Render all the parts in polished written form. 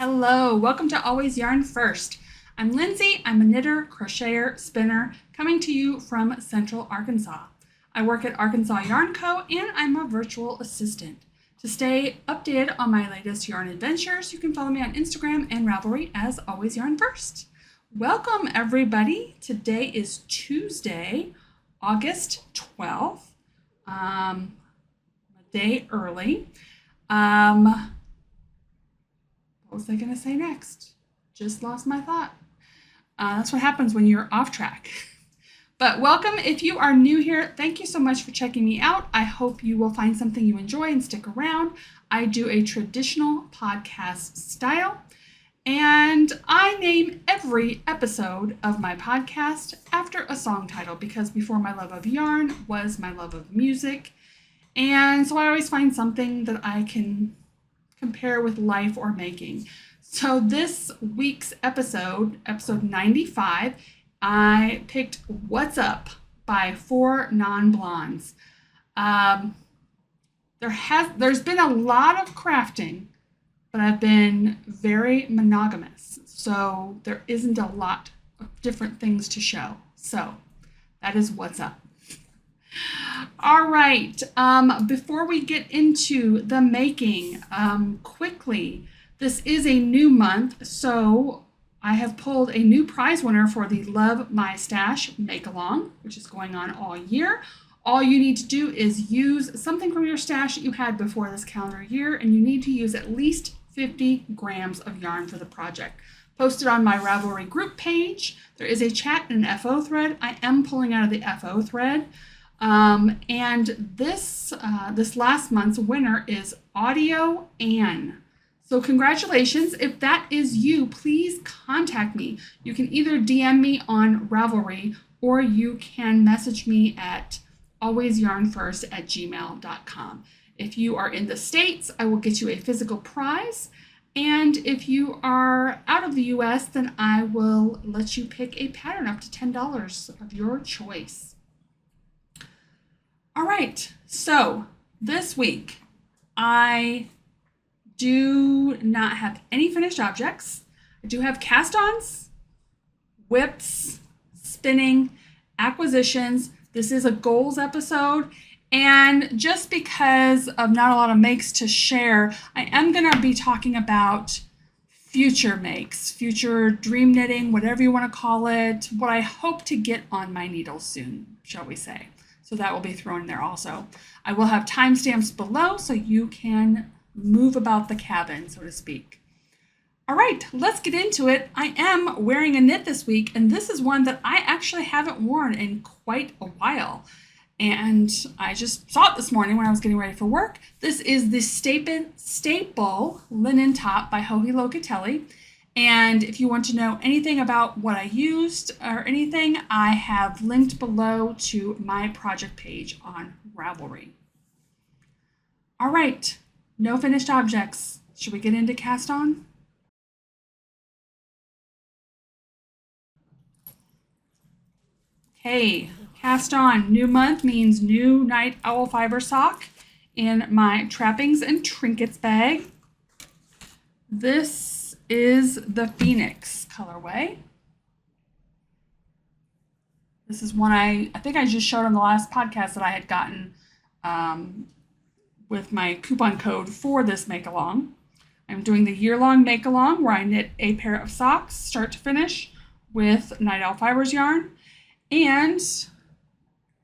Hello, welcome to Always Yarn First. I'm Lindsay. I'm a knitter, crocheter, spinner, coming to you from Central Arkansas. I work at Arkansas Yarn Co. and I'm a virtual assistant. To stay updated on my latest yarn adventures, you can follow me on Instagram and Ravelry as Always Yarn First. Welcome everybody. Today is Tuesday, August 12th. A day early. What was I going to say next? Just lost my thought. That's what happens when you're off track. But welcome if you are new here. Thank you so much for checking me out. I hope you will find something you enjoy and stick around. I do a traditional podcast style, and I name every episode of my podcast after a song title because before my love of yarn was my love of music. And so I always find something that I can compare with life or making. So this week's episode 95, I picked What's Up by 4 Non-Blondes. There's been a lot of crafting, but I've been very monogamous. So there isn't a lot of different things to show. So that is What's Up. All right, before we get into the making, quickly, this is a new month, so I have pulled a new prize winner for the Love My Stash Make-Along, which is going on all year. All you need to do is use something from your stash that you had before this calendar year, and you need to use at least 50 grams of yarn for the project. Posted on my Ravelry group page. There is a chat and an FO thread. I am pulling out of the FO thread. And this last month's winner is audioann. So congratulations. If that is you, please contact me. You can either DM me on Ravelry or you can message me at AlwaysYarnFirst@gmail.com. If you are in the States, I will get you a physical prize. And if you are out of the US, then I will let you pick a pattern up to $10 of your choice. All right, so this week I do not have any finished objects. I do have cast-ons, whips, spinning, acquisitions. This is a goals episode, and just because of not a lot of makes to share, I am going to be talking about future makes, future dream knitting, whatever you want to call it, what I hope to get on my needles soon, shall we say. So that will be thrown in there also. I will have timestamps below so you can move about the cabin, so to speak. All right, let's get into it. I am wearing a knit this week, and this is one that I actually haven't worn in quite a while. And I just saw it this morning when I was getting ready for work. This is the Staple Linen Top by Locatelli. And if you want to know anything about what I used or anything, I have linked below to my project page on Ravelry. All right, no finished objects. Should we get into cast on? Okay, cast on. New month means new night owl fiber sock in my trappings and trinkets bag. This is the Phoenix colorway. This is one I think I just showed on the last podcast that I had gotten with my coupon code for this make-along. I'm doing the year-long make-along where I knit a pair of socks, start to finish, with Night Owl Fibers yarn. And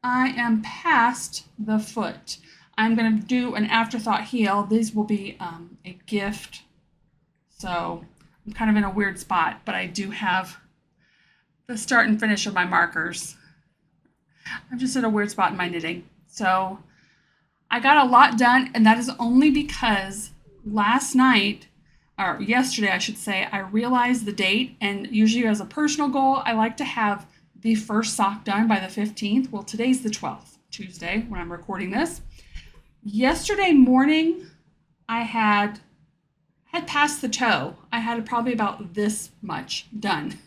I am past the foot. I'm going to do an afterthought heel. These will be a gift. So I'm kind of in a weird spot, but I do have the start and finish of my markers. I'm just in a weird spot in my knitting. So I got a lot done, and that is only because last night, or yesterday I should say, I realized the date, and usually as a personal goal, I like to have the first sock done by the 15th. Well, today's the 12th, Tuesday, when I'm recording this. Yesterday morning, I had passed the toe. I had probably about this much done.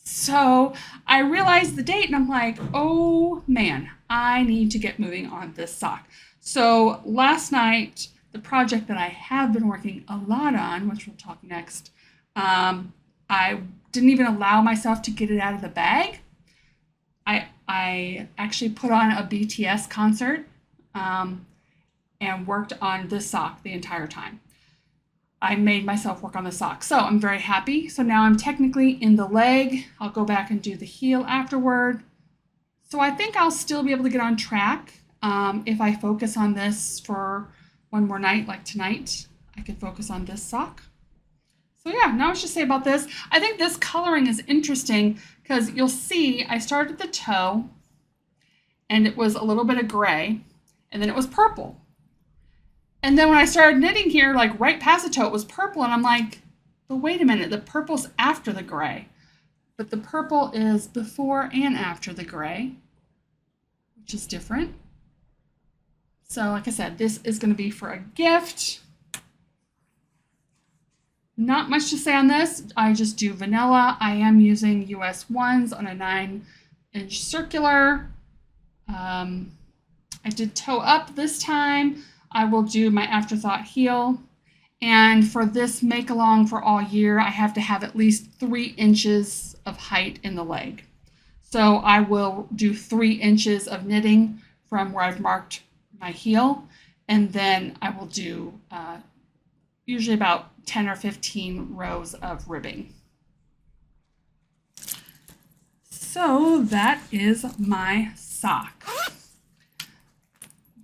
So I realized the date and I'm like, oh man, I need to get moving on this sock. So last night the project that I have been working a lot on, which we'll talk next, I didn't even allow myself to get it out of the bag. I actually put on a BTS concert and worked on this sock the entire time. I made myself work on the sock. So I'm very happy. So now I'm technically in the leg. I'll go back and do the heel afterward. So I think I'll still be able to get on track if I focus on this for one more night, like tonight. I could focus on this sock. So yeah, now let's just say about this. I think this coloring is interesting because you'll see I started at the toe and it was a little bit of gray and then it was purple. And then when I started knitting here, like right past the toe, it was purple. And I'm like, but wait a minute, the purple's after the gray. But the purple is before and after the gray, which is different. So like I said, this is going to be for a gift. Not much to say on this. I just do vanilla. I am using US 1s on a 9-inch circular. I did toe up this time. I will do my afterthought heel. And for this make along for all year, I have to have at least 3 inches of height in the leg. So I will do 3 inches of knitting from where I've marked my heel. And then I will do usually about 10 or 15 rows of ribbing. So that is my sock.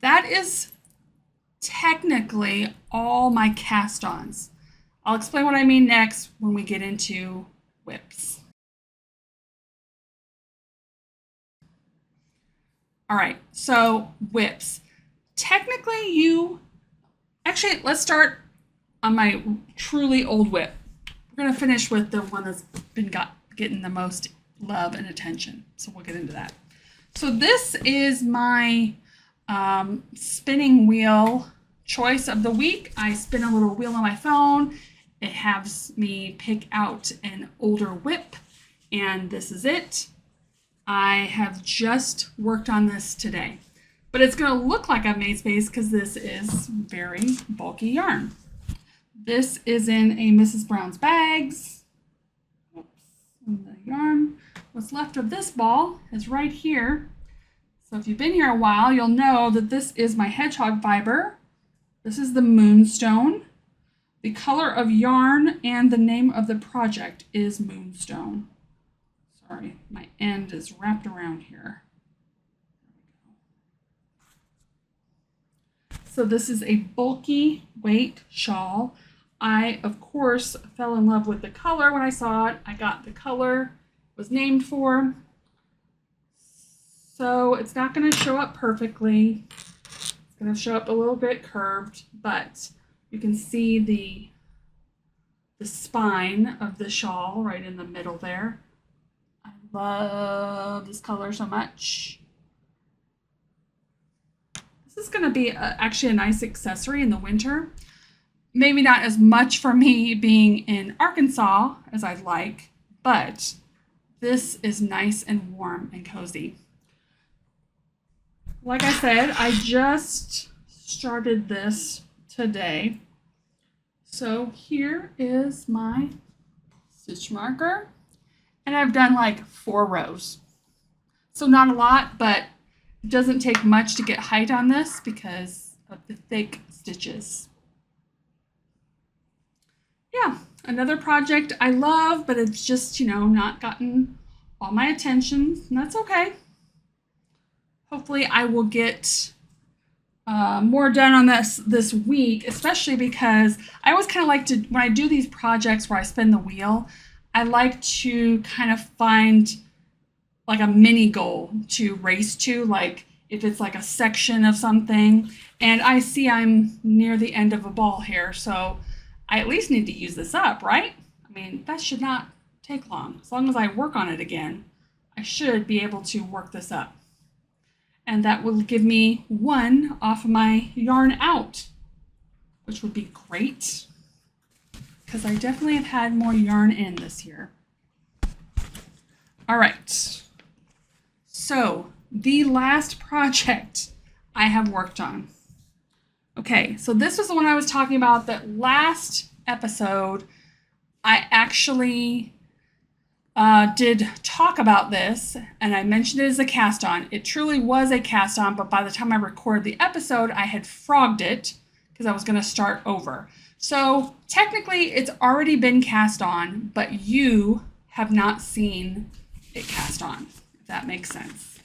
That is technically all my cast-ons. I'll explain what I mean next when we get into whips. All right, so whips. Technically actually, let's start on my truly old whip. We're gonna finish with the one that's been getting the most love and attention. So we'll get into that. So this is my spinning wheel choice of the week. I spin a little wheel on my phone. It has me pick out an older whip, and this is it. I have just worked on this today, but it's going to look like I've made space because this is very bulky yarn. This is in a Mrs. Brown's bags. Oops. And the yarn, what's left of this ball is right here. So if you've been here a while, you'll know that this is my Hedgehog fiber. This is the Moonstone. The color of yarn and the name of the project is Moonstone. Sorry, my end is wrapped around here. So this is a bulky weight shawl. I, of course, fell in love with the color when I saw it. I got the color it was named for. So it's not going to show up perfectly. It's going to show up a little bit curved, but you can see the spine of the shawl right in the middle there. I love this color so much. This is going to be actually a nice accessory in the winter. Maybe not as much for me being in Arkansas as I'd like, but this is nice and warm and cozy. Like I said, I just started this today. So here is my stitch marker, and I've done like 4 rows. So not a lot, but it doesn't take much to get height on this because of the thick stitches. Yeah, another project I love, but it's just, not gotten all my attention, and that's okay. Hopefully I will get more done on this week, especially because I always kind of like to, when I do these projects where I spin the wheel, I like to kind of find like a mini goal to race to, like if it's like a section of something, and I see I'm near the end of a ball here, so I at least need to use this up, right? I mean, that should not take long. As long as I work on it again, I should be able to work this up. And that will give me 1 off of my yarn out, which would be great because I definitely have had more yarn in this year. All right. So the last project I have worked on, Okay, so this was the one I was talking about that last episode. I actually did talk about this, and I mentioned it as a cast on. It truly was a cast on, but by the time I recorded the episode, I had frogged it because I was going to start over. So technically, it's already been cast on, but you have not seen it cast on, if that makes sense.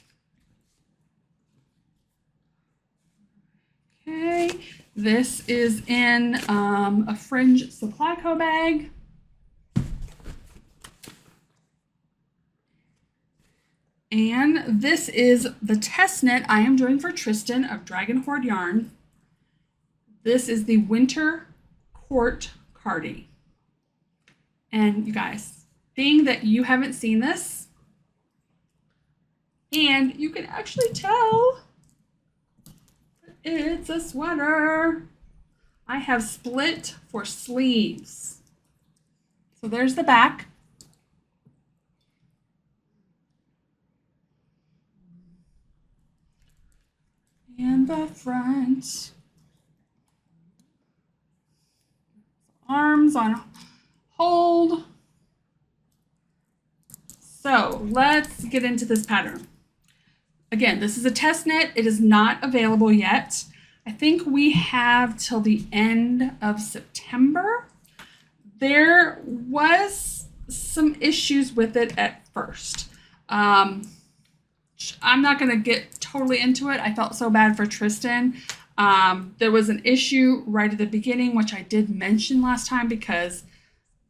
Okay, this is in a Fringe Supply Co bag. And this is the test knit I am doing for Trysten of Dragon Horde Yarn. This is the Winter Court Cardi. And you guys, being that you haven't seen this, and you can actually tell it's a sweater. I have split for sleeves. So there's the back. And the front. Arms on hold. So let's get into this pattern. Again, this is a test knit. It is not available yet. I think we have till the end of September. There was some issues with it at first. I'm not going to get totally into it. I felt so bad for Trysten. There was an issue right at the beginning, which I did mention last time because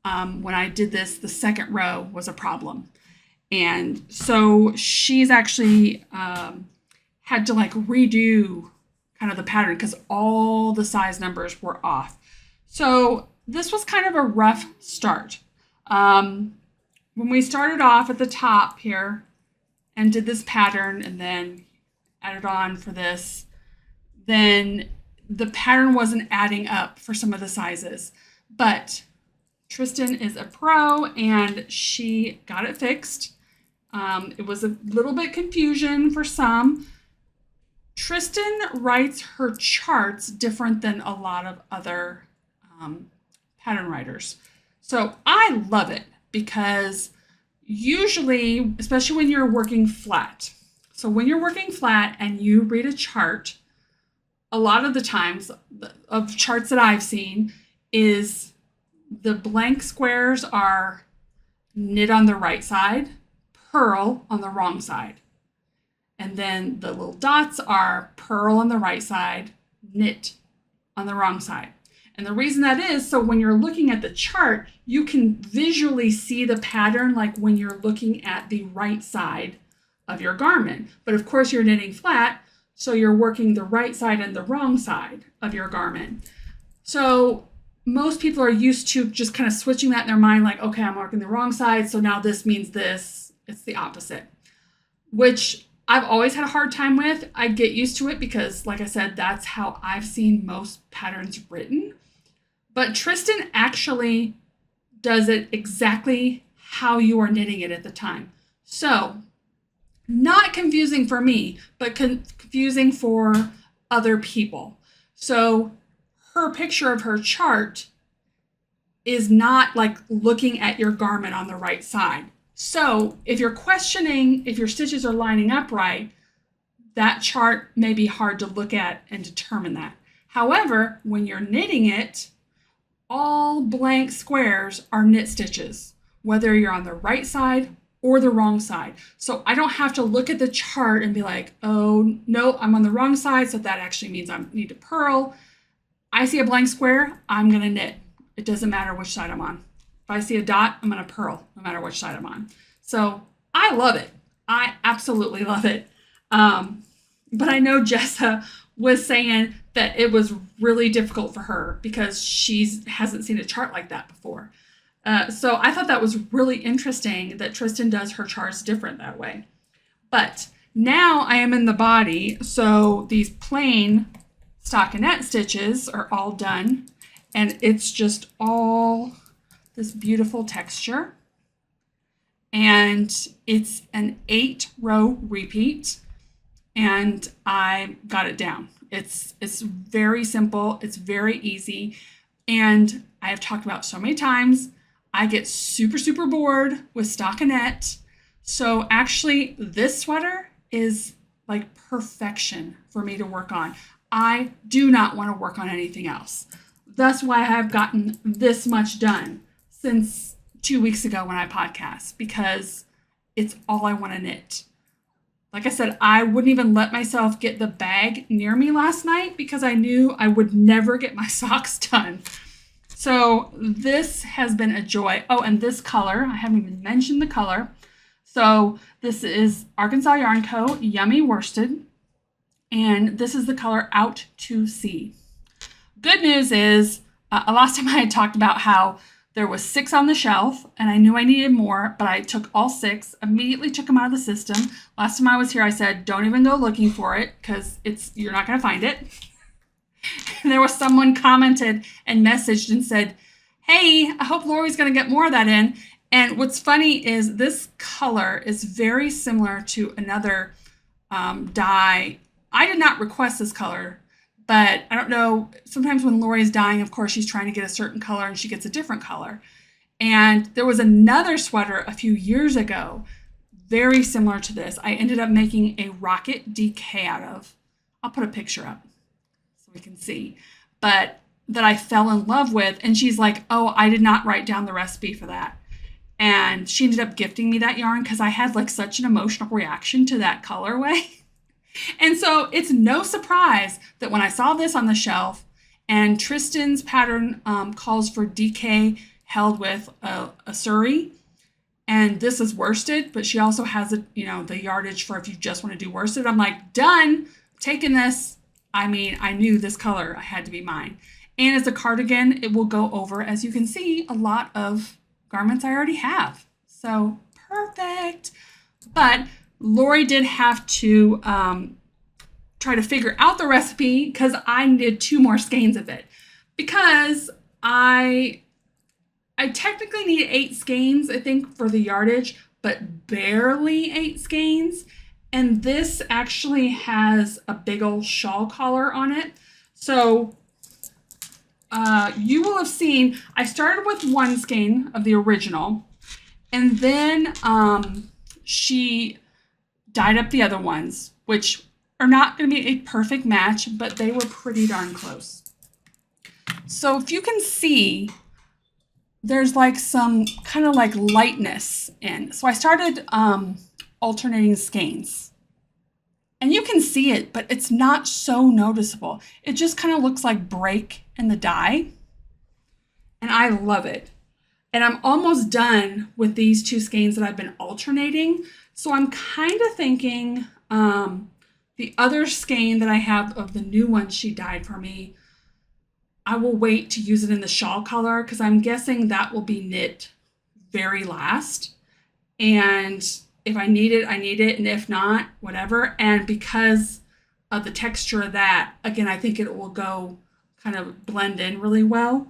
when I did this, the second row was a problem. And so she's actually had to like redo kind of the pattern because all the size numbers were off. So this was kind of a rough start. When we started off at the top here and did this pattern and then added on for this, then the pattern wasn't adding up for some of the sizes. But Trysten is a pro and she got it fixed. It was a little bit confusion for some. Trysten writes her charts different than a lot of other pattern writers. So I love it because usually, especially when you're working flat. So when you're working flat and you read a chart, a lot of the times of charts that I've seen is the blank squares are knit on the right side, purl on the wrong side. And then the little dots are purl on the right side, knit on the wrong side. And the reason that is, so when you're looking at the chart, you can visually see the pattern like when you're looking at the right side of your garment. But of course you're knitting flat, so you're working the right side and the wrong side of your garment. So most people are used to just kind of switching that in their mind, like, okay, I'm working the wrong side, so now this means this. It's the opposite, which I've always had a hard time with. I get used to it because, like I said, that's how I've seen most patterns written. But Trysten actually does it exactly how you are knitting it at the time. So not confusing for me, but confusing for other people. So her picture of her chart is not like looking at your garment on the right side. So if you're questioning if your stitches are lining up right, that chart may be hard to look at and determine that. However, when you're knitting it, all blank squares are knit stitches, whether you're on the right side or the wrong side. So I don't have to look at the chart and be like, oh, no, I'm on the wrong side, so that actually means I need to purl. I see a blank square, I'm going to knit. It doesn't matter which side I'm on. If I see a dot, I'm going to purl, no matter which side I'm on. So I love it. I absolutely love it. But I know Jessa was saying that it was really difficult for her because she hasn't seen a chart like that before. So I thought that was really interesting that Trysten does her charts different that way. But now I am in the body, so these plain stockinette stitches are all done, and it's just all this beautiful texture. And it's an 8-row repeat. and I got it down. It's very simple. It's very easy. And I have talked about so many times, I get super, super bored with stockinette. So actually this sweater is like perfection for me to work on. I do not want to work on anything else. That's why I've gotten this much done since 2 weeks ago when I podcast, because it's all I want to knit. Like I said, I wouldn't even let myself get the bag near me last night because I knew I would never get my socks done. So this has been a joy. Oh, and this color, I haven't even mentioned the color. So this is Arkansas Yarn Co. Yummy Worsted. And this is the color Out to Sea. Good news is, last time I had talked about how there was 6 on the shelf and I knew I needed more, but I took all 6, immediately took them out of the system. Last time I was here, I said, don't even go looking for it because you're not going to find it. And there was someone commented and messaged and said, hey, I hope Lori's going to get more of that in. And what's funny is this color is very similar to another dye. I did not request this color, but I don't know. Sometimes when Lori's dyeing, of course, she's trying to get a certain color and she gets a different color. And there was another sweater a few years ago, very similar to this. I ended up making a rocket DK out of. I'll put a picture up so we can see. But that I fell in love with. And she's like, oh, I did not write down the recipe for that. And she ended up gifting me that yarn because I had like such an emotional reaction to that colorway. And so it's no surprise that when I saw this on the shelf, and Trysten's pattern calls for DK held with a suri, and this is worsted, but she also has the yardage for if you just want to do worsted. I'm like, done, taking this. I mean, I knew this color had to be mine. And as a cardigan, it will go over, as you can see, a lot of garments I already have. So perfect. But Lori did have to try to figure out the recipe because I needed 2 more skeins of it. Because I technically need 8 skeins, I think, for the yardage, but barely 8 skeins. And this actually has a big old shawl collar on it. So you will have seen, I started with 1 skein of the original, and then she dyed up the other ones, which are not going to be a perfect match, but they were pretty darn close. So if you can see, there's like some kind of like lightness in. So I started alternating skeins. And you can see it, but it's not so noticeable. It just kind of looks like break in the dye. And I love it. And I'm almost done with these 2 skeins that I've been alternating. So I'm kind of thinking the other skein that I have of the new one she dyed for me, I will wait to use it in the shawl color because I'm guessing that will be knit very last. And if I need it, I need it. And if not, whatever. And because of the texture of that, again, I think it will go kind of blend in really well.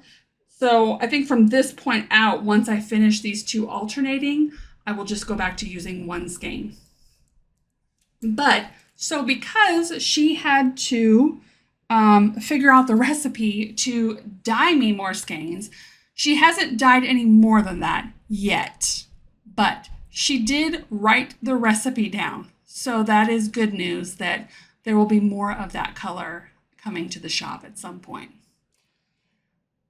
So I think from this point out, once I finish these 2 alternating, I will just go back to using 1 skein. But so because she had to figure out the recipe to dye me more skeins, she hasn't dyed any more than that yet. But she did write the recipe down. So that is good news that there will be more of that color coming to the shop at some point.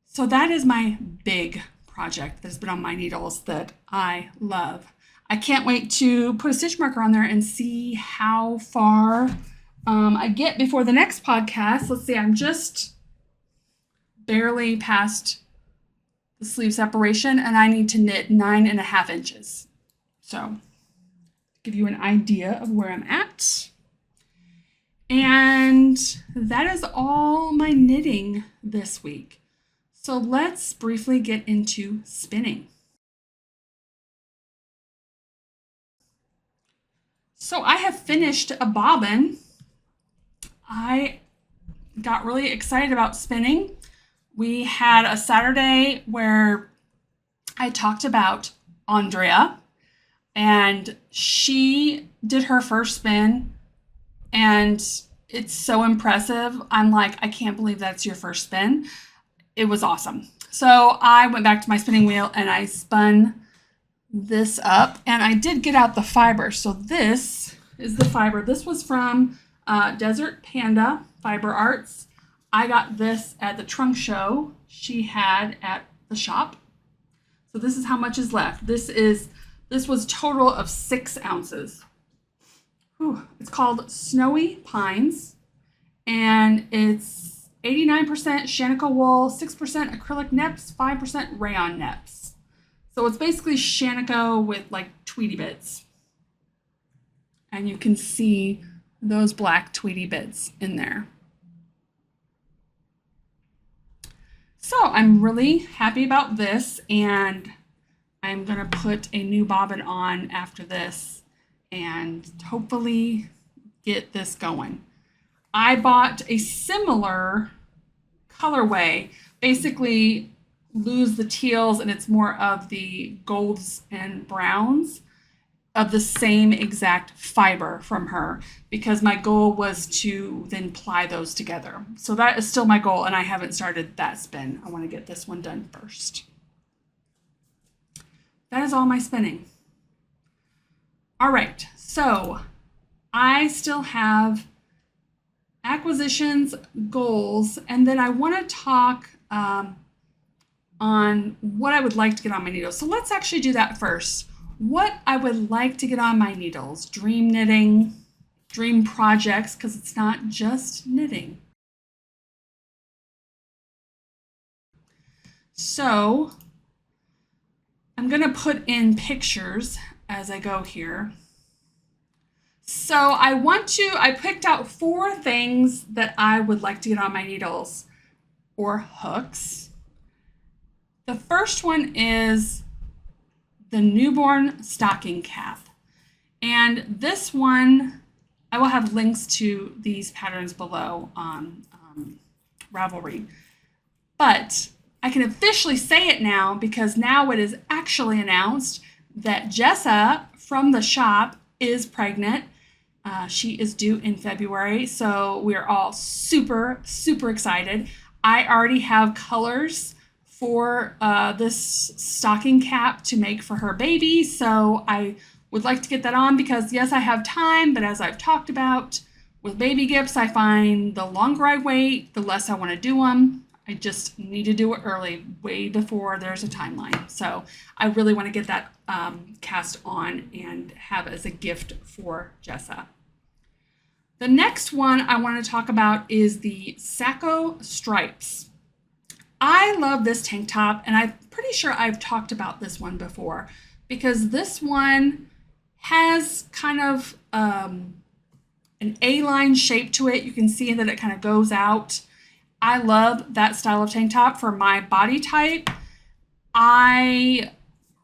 So that is my big project that's been on my needles that I love. I can't wait to put a stitch marker on there and see how far I get before the next podcast. Let's see, I'm just barely past the sleeve separation and I need to knit 9.5 inches. So give you an idea of where I'm at. And that is all my knitting this week. So let's briefly get into spinning. So I have finished a bobbin. I got really excited about spinning. We had a Saturday where I talked about Andrea, and she did her first spin and it's so impressive. I'm like, I can't believe that's your first spin. It was awesome. So I went back to my spinning wheel and I spun this up, and I did get out the fiber. So this is the fiber. This was from Desert Panda Fiber Arts. I got this at the trunk show she had at the shop. So this is how much is left. This was total of 6 ounces. Whew. It's called Snowy Pines, and it's 89% Shaniko wool, 6% acrylic neps, 5% rayon neps. So it's basically Shaniko with like Tweety bits. And you can see those black Tweety bits in there. So I'm really happy about this, and I'm gonna put a new bobbin on after this and hopefully get this going. I bought a similar colorway, basically lose the teals, and it's more of the golds and browns of the same exact fiber from her, because my goal was to then ply those together. So that is still my goal, and I haven't started that spin. I want to get this one done first. That is all my spinning. All right, so I still have acquisitions, goals, and then I want to talk on what I would like to get on my needles. So let's actually do that first. What I would like to get on my needles: dream knitting, dream projects, because it's not just knitting. So I'm going to put in pictures as I go here. So I picked out 4 things that I would like to get on my needles or hooks. The first one is the newborn stocking cap. And this one, I will have links to these patterns below on Ravelry. But I can officially say it now, because now it is actually announced that Jezek from the shop is pregnant. She is due in February, so we're all super, super excited. I already have colors for this stocking cap to make for her baby, so I would like to get that on, because yes, I have time, but as I've talked about with baby gifts, I find the longer I wait, the less I want to do them. I just need to do it early, way before there's a timeline. So I really want to get that cast on and have as a gift for Jezek. The next one I want to talk about is the Sacco Stripes. I love this tank top, and I'm pretty sure I've talked about this one before, because this one has kind of an A-line shape to it. You can see that it kind of goes out. I love that style of tank top for my body type. I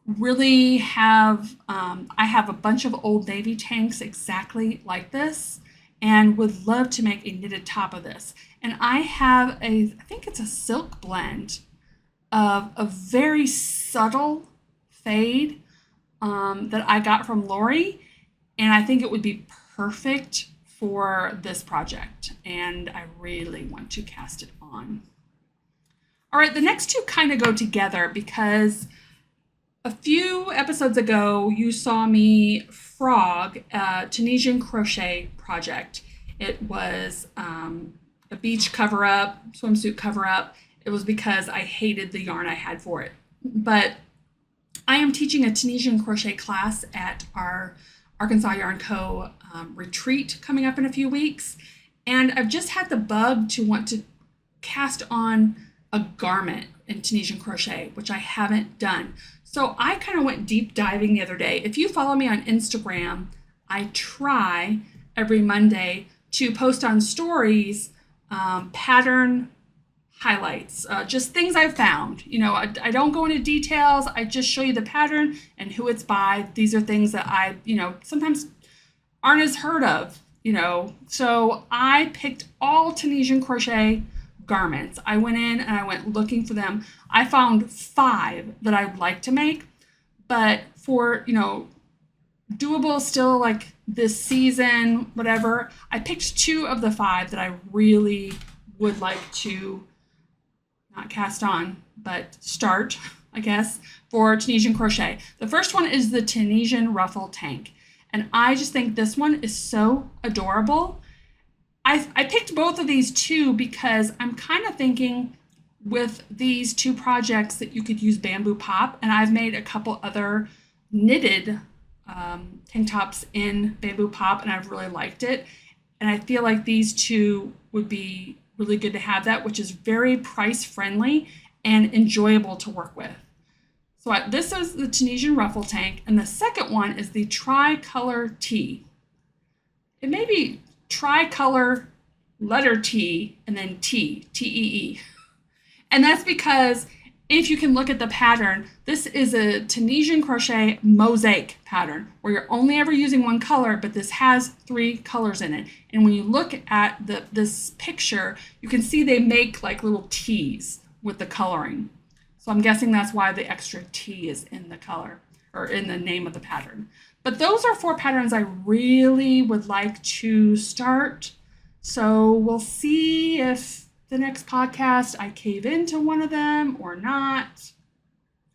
really have, I have a bunch of Old Navy tanks exactly like this, and would love to make a knitted top of this. And I have I think it's a silk blend of a very subtle fade that I got from Lori, and I think it would be perfect for this project, and I really want to cast it on. All right, the next 2 kind of go together, because a few episodes ago you saw me frog a Tunisian crochet project. It was a beach cover-up, swimsuit cover-up. It was because I hated the yarn I had for it. But I am teaching a Tunisian crochet class at our Arkansas Yarn Co. retreat coming up in a few weeks. And I've just had the bug to want to cast on a garment in Tunisian crochet, which I haven't done. So I kind of went deep diving the other day. If you follow me on Instagram, I try every Monday to post on stories pattern highlights, just things I've found. You know, I don't go into details. I just show you the pattern and who it's by. These are things that I, sometimes aren't as heard of, So I picked all Tunisian crochet garments. I went in and I went looking for them. I found 5 that I'd like to make, but for, doable still like this season, whatever. I picked 2 of the 5 that I really would like to not cast on, but start, I guess, for Tunisian crochet. The first one is the Tunisian ruffle tank. And I just think this one is so adorable. I picked both of these too because I'm kind of thinking with these 2 projects that you could use bamboo pop, and I've made a couple other knitted tank tops in bamboo pop, and I've really liked it. And I feel like these 2 would be really good to have that, which is very price friendly and enjoyable to work with. So this is the Tunisian ruffle tank, and the second one is the tricolor tee. It may be tricolor letter T and then T, T-E-E. And that's because if you can look at the pattern, this is a Tunisian crochet mosaic pattern where you're only ever using one color, but this has 3 colors in it. And when you look at this picture, you can see they make like little T's with the coloring. So I'm guessing that's why the extra T is in the color or in the name of the pattern. But those are 4 patterns I really would like to start. So we'll see if the next podcast I cave into one of them or not.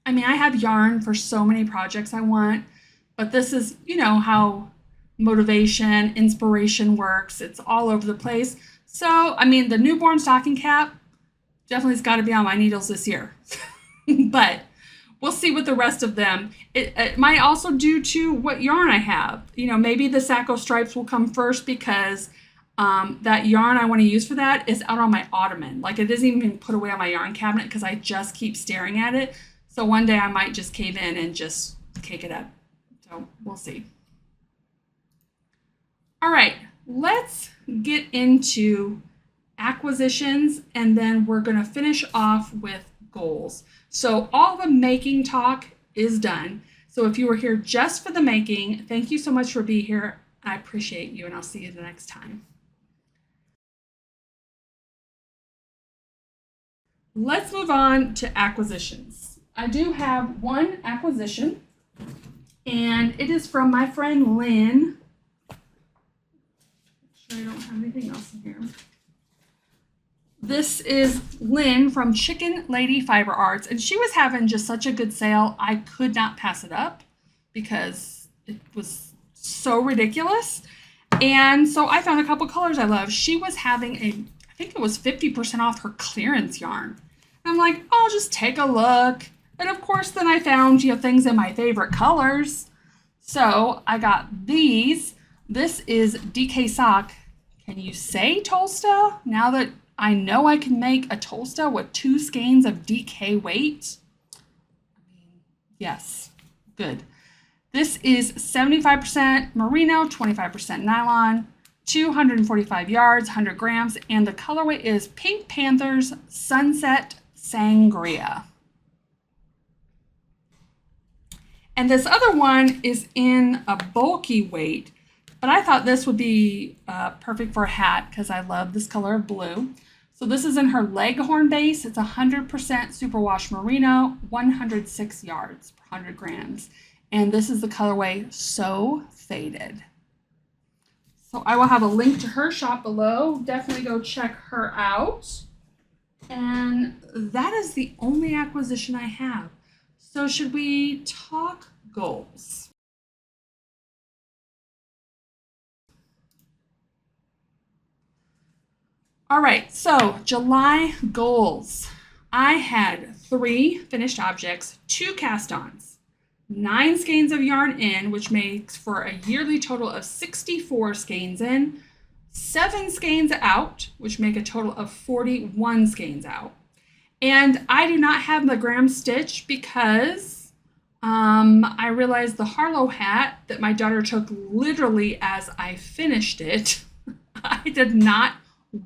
I mean, I have yarn for so many projects I want, but this is, you know, how motivation, inspiration works. It's all over the place. So, I mean, the newborn stocking cap definitely has got to be on my needles this year. But we'll see with the rest of them. It might also due to what yarn I have. You know, maybe the Sacco stripes will come first because that yarn I want to use for that is out on my ottoman. Like it isn't even put away on my yarn cabinet because I just keep staring at it. So one day I might just cave in and just cake it up. So we'll see. All right, let's get into acquisitions and then we're going to finish off with goals. So all the making talk is done. So if you were here just for the making, thank you so much for being here. I appreciate you and I'll see you the next time. Let's move on to acquisitions. I do have one acquisition and it is from my friend Lynn. Make sure I don't have anything else in here. This is Lynn from Chicken Lady Fiber Arts, and she was having just such a good sale. I could not pass it up because it was so ridiculous. And so I found a couple colors I love. She was having I think it was 50% off her clearance yarn. And I'm like, I'll just take a look. And of course, then I found, you know, things in my favorite colors. So I got these. This is DK Sock. Can you say Tolsta now that I know I can make a Tolsta with 2 skeins of DK weight? I mean, yes, good. This is 75% merino, 25% nylon, 245 yards, 100 grams, and the colorway is Pink Panthers Sunset Sangria. And this other one is in a bulky weight, but I thought this would be perfect for a hat because I love this color of blue. So this is in her Leghorn base. It's 100% superwash merino, 106 yards per 100 grams. And this is the colorway So Faded. So I will have a link to her shop below. Definitely go check her out. And that is the only acquisition I have. So should we talk goals? All right, so July goals. I had 3 finished objects, 2 cast-ons, 9 skeins of yarn in, which makes for a yearly total of 64 skeins in, 7 skeins out, which make a total of 41 skeins out. And I do not have the gram stitch because I realized the Harlow hat that my daughter took literally as I finished it, I did not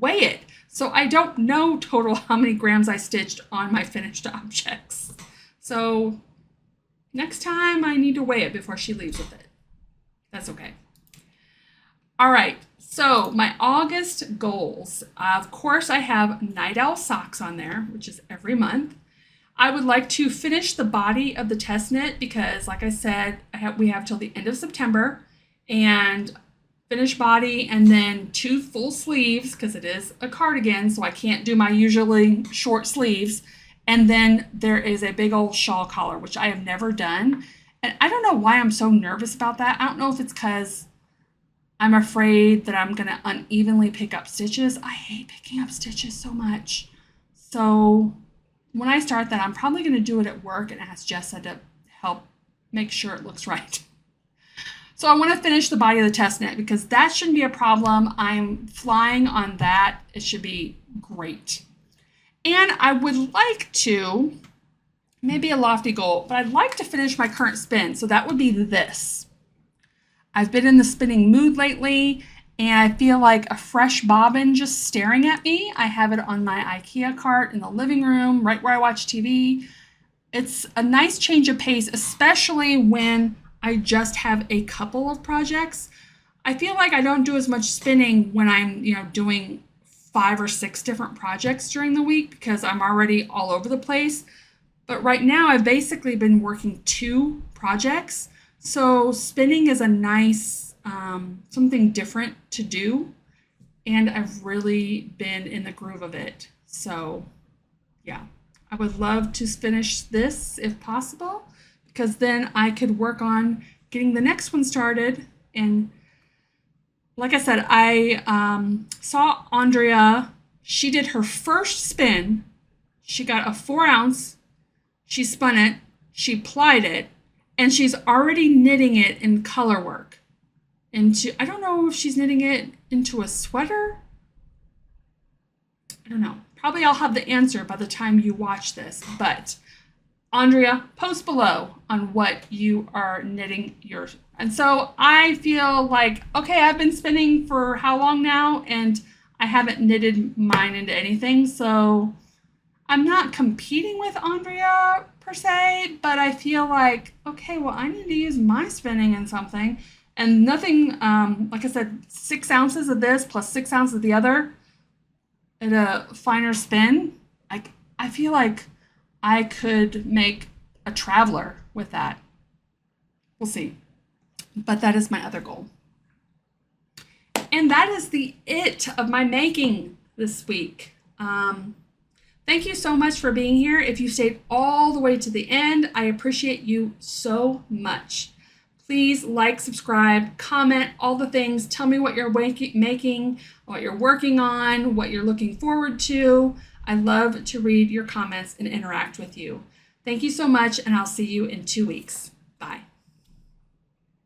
weigh it. So I don't know total how many grams I stitched on my finished objects. So next time I need to weigh it before she leaves with it. That's okay. All right, so my August goals. Of course, I have Night Owl socks on there, which is every month. I would like to finish the body of the test knit because, like I said, we have till the end of September, and finish body and then 2 full sleeves because it is a cardigan, so I can't do my usually short sleeves. And then there is a big old shawl collar, which I have never done. And I don't know why I'm so nervous about that. I don't know if it's because I'm afraid that I'm going to unevenly pick up stitches. I hate picking up stitches so much. So when I start that, I'm probably going to do it at work and ask Jessa to help make sure it looks right. So I want to finish the body of the test knit because that shouldn't be a problem. I'm flying on that. It should be great. And I would like to, maybe a lofty goal, but I'd like to finish my current spin. So that would be this. I've been in the spinning mood lately, and I feel like a fresh bobbin just staring at me. I have it on my IKEA cart in the living room, right where I watch TV. It's a nice change of pace, especially when I just have a couple of projects. I feel like I don't do as much spinning when I'm, doing 5 or 6 different projects during the week because I'm already all over the place. But right now I've basically been working 2 projects. So spinning is a nice, something different to do. And I've really been in the groove of it. So yeah, I would love to finish this if possible, because then I could work on getting the next one started. And like I said, I saw Andrea. She did her first spin. She got a 4 ounce. She spun it. She plied it. And she's already knitting it in color work. I don't know if she's knitting it into a sweater. I don't know. Probably I'll have the answer by the time you watch this. But Andrea, post below on what you are knitting yours. And so I feel like, okay, I've been spinning for how long now? And I haven't knitted mine into anything. So I'm not competing with Andrea per se, but I feel like, okay, well, I need to use my spinning in something. And nothing, like I said, 6 ounces of this plus 6 ounces of the other at a finer spin. I feel like I could make a traveler with that. We'll see. But that is my other goal. And that is the it of my making this week. Thank you so much for being here. If you stayed all the way to the end, I appreciate you so much. Please like, subscribe, comment, all the things. Tell me what you're making, what you're working on, what you're looking forward to. I love to read your comments and interact with you. Thank you so much, and I'll see you in 2 weeks.